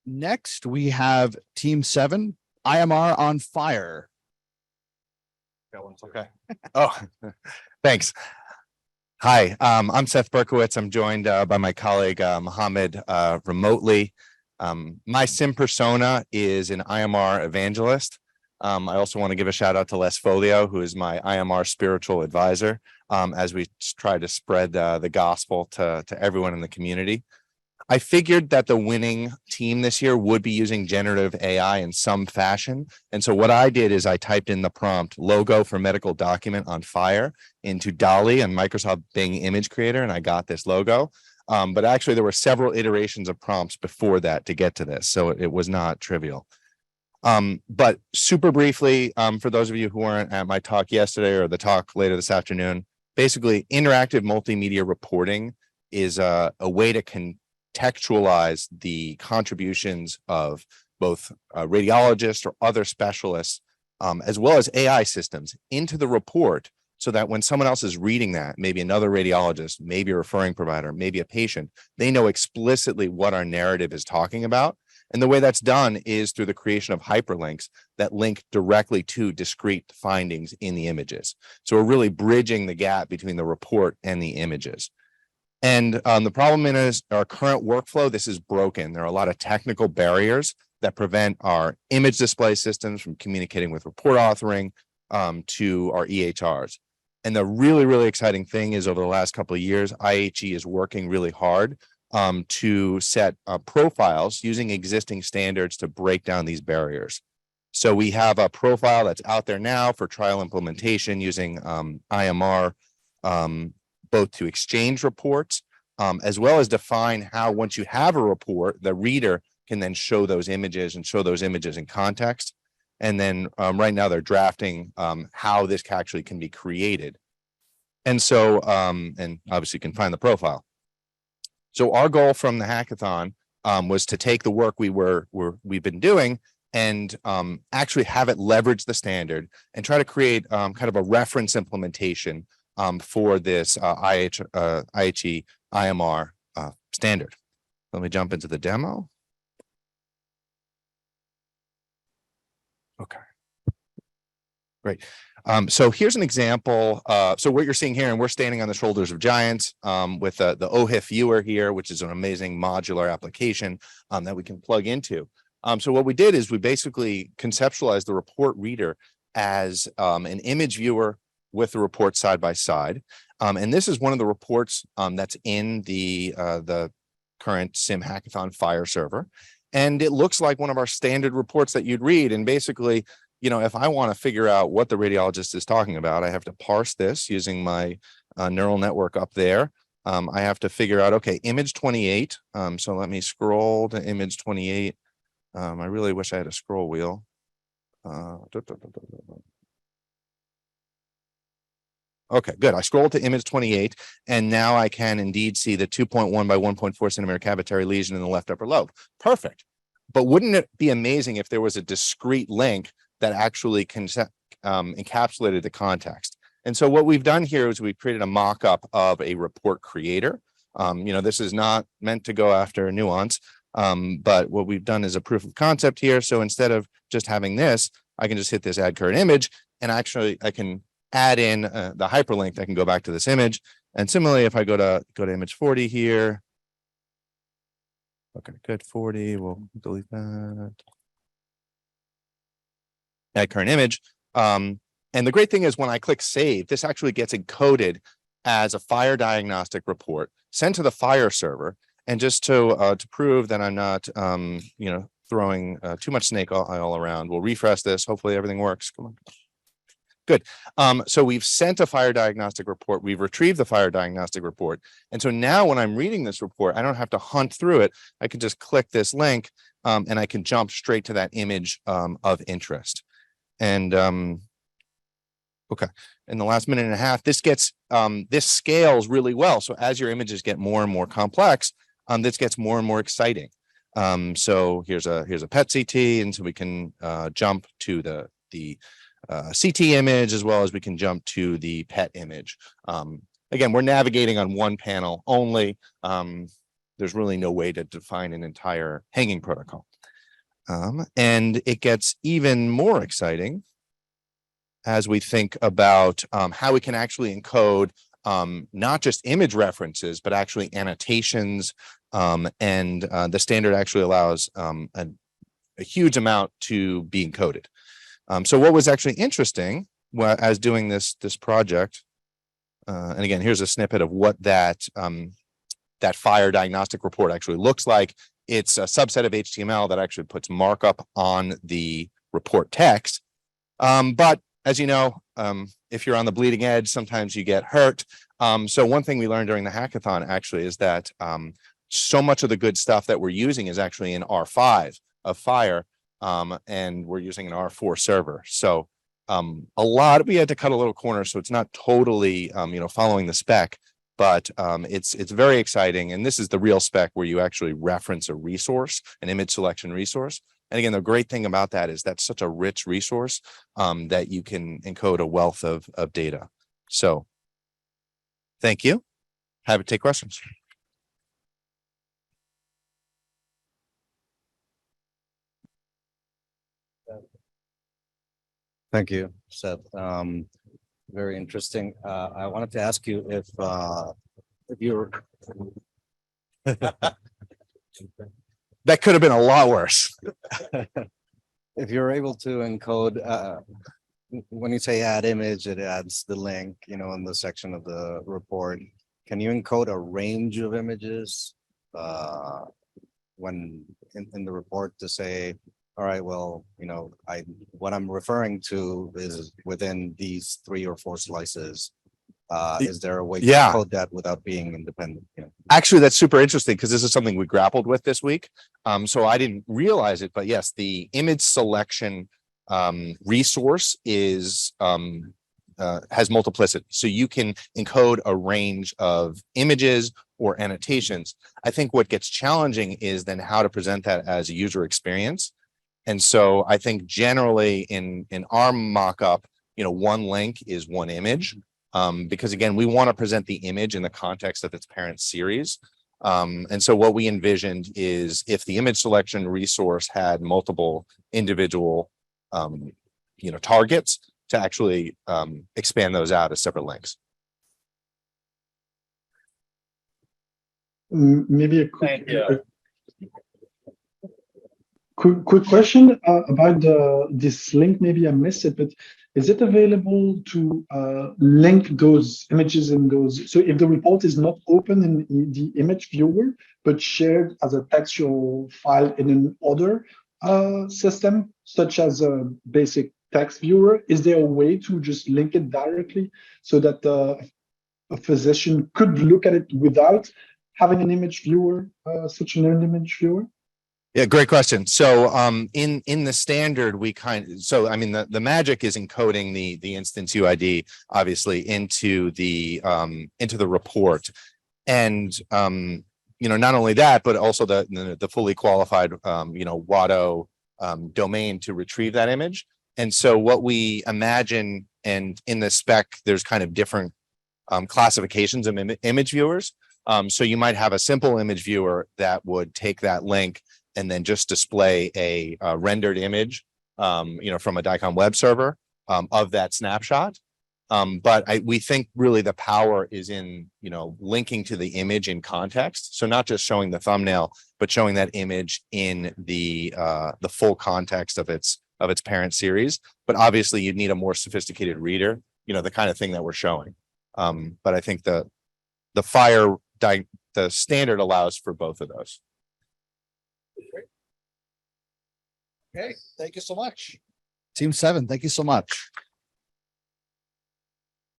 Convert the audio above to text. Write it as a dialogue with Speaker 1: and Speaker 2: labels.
Speaker 1: Next, we have Team 7, IMR on FHIR.
Speaker 2: Okay. Oh, thanks. Hi, I'm Seth Berkowitz. I'm joined by my colleague Mohammed remotely. My SIIM persona is an IMR evangelist. I also want to give a shout out to Les Folio, who is my IMR spiritual advisor, as we try to spread the gospel to everyone in the community. I figured that the winning team this year would be using generative AI in some fashion. And so what I did is I typed in the prompt logo for medical document on FHIR into DALL-E and Microsoft Bing Image Creator, and I got this logo. But actually there were several iterations of prompts before that to get to this, so it was not trivial. But super briefly, for those of you who weren't at my talk yesterday or the talk later this afternoon, basically interactive multimedia reporting is a way to contextualize the contributions of both radiologists or other specialists, as well as AI systems into the report, so that when someone else is reading that, maybe another radiologist, maybe a referring provider, maybe a patient, they know explicitly what our narrative is talking about. And the way that's done is through the creation of hyperlinks that link directly to discrete findings in the images. So we're really bridging the gap between the report and the images. And the problem is our current workflow, this is broken. There are a lot of technical barriers that prevent our image display systems from communicating with report authoring to our EHRs. And the really, really exciting thing is over the last couple of years, IHE is working really hard to set profiles using existing standards to break down these barriers. So we have a profile that's out there now for trial implementation using IMR, both to exchange reports, as well as define how once you have a report, the reader can then show those images and show those images in context. And then right now they're drafting how this actually can be created. And so, and obviously you can find the profile. So our goal from the hackathon was to take the work we've been doing and actually have it leverage the standard and try to create kind of a reference implementation for this IHE IMR standard. Let me jump into the demo. Okay, great. So here's an example. So what you're seeing here, and we're standing on the shoulders of giants with the FHIR here, which is an amazing modular application that we can plug into. So what we did is we basically conceptualized the report reader as an image viewer with the report side by side. And this is one of the reports that's in the current SIIM Hackathon FHIR server. And it looks like one of our standard reports that you'd read. And basically, you know, if I want to figure out what the radiologist is talking about, I have to parse this using my neural network up there. I have to figure out, okay, image 28. So let me scroll to image 28. I really wish I had a scroll wheel. Okay, good. I scrolled to image 28, and now I can indeed see the 2.1 by 1.4 centimeter cavitary lesion in the left upper lobe. Perfect. But wouldn't it be amazing if there was a discrete link that actually encapsulated the context? And so what we've done here is we've created a mock-up of a report creator. You know, this is not meant to go after nuance, but what we've done is a proof of concept here. So instead of just having this, I can just hit this add current image, and actually I can add in the hyperlink that can go back to this image. And similarly, if I go to image 40 here. Okay, good, 40, we'll delete that. Add current image. And the great thing is when I click save, this actually gets encoded as a FHIR diagnostic report sent to the FHIR server. And just to prove that I'm not, you know, throwing too much snake all around, we'll refresh this. Hopefully everything works. Come on. Good. So we've sent a FHIR diagnostic report. We've retrieved the FHIR diagnostic report. And so now when I'm reading this report, I don't have to hunt through it. I can just click this link and I can jump straight to that image of interest. And okay, in the last minute and a half, this scales really well. So as your images get more and more complex, this gets more and more exciting. So here's a PET CT, and so we can jump to the CT image, as well as we can jump to the PET image. Again, we're navigating on one panel only. The there's really no way to define an entire hanging protocol. And it gets even more exciting as we think about how we can actually encode not just image references, but actually annotations. And the standard actually allows a huge amount to be encoded. So what was actually interesting as doing this project, and again, here's a snippet of what that FHIR diagnostic report actually looks like. It's a subset of HTML that actually puts markup on the report text. But as you know, if you're on the bleeding edge, sometimes you get hurt. So one thing we learned during the hackathon actually is that so much of the good stuff that we're using is actually in R5 of FHIR, and we're using an R4 server. So we had to cut a little corner, so it's not totally following the spec, but it's very exciting. And this is the real spec where you actually reference a resource, an image selection resource. And again, the great thing about that is that's such a rich resource that you can encode a wealth of data. So thank you. Happy to take questions.
Speaker 3: Thank you, Seth. Very interesting. I wanted to ask you if you're
Speaker 2: That could have been a lot worse.
Speaker 3: if you're able to encode when you say add image, it adds the link, in the section of the report. Can you encode a range of images when in the report to say, all right, well, what I'm referring to is within these 3 or 4 slices. Is there a way to code that without being independent?
Speaker 2: Actually, that's super interesting because this is something we grappled with this week. So I didn't realize it, but yes, the image selection resource is has multiplicity. So you can encode a range of images or annotations. I think what gets challenging is then how to present that as a user experience. And so I think generally in our mock-up, one link is one image. Because again, we want to present the image in the context of its parent series. And so what we envisioned is if the image selection resource had multiple individual, targets to actually expand those out as separate links.
Speaker 4: Maybe a quick question about this link. Maybe I missed it, but is it available to link those images in those? So if the report is not open in the image viewer, but shared as a textual file in another system, such as a basic text viewer, is there a way to just link it directly so that a physician could look at it without having an image viewer, such an image viewer?
Speaker 2: Yeah, great question. So in the standard, the magic is encoding the instance UID obviously into the report. And not only that, but also the fully qualified WADO domain to retrieve that image. And so what we imagine, and in the spec, there's kind of different classifications of image viewers. So you might have a simple image viewer that would take that link and then just display a rendered image, from a DICOM web server of that snapshot. But we think really the power is in, linking to the image in context. So not just showing the thumbnail, but showing that image in the full context of its parent series. But obviously you'd need a more sophisticated reader, the kind of thing that we're showing. But I think the FHIR the standard allows for both of those.
Speaker 1: Okay, thank you so much. Team 7, thank you so much.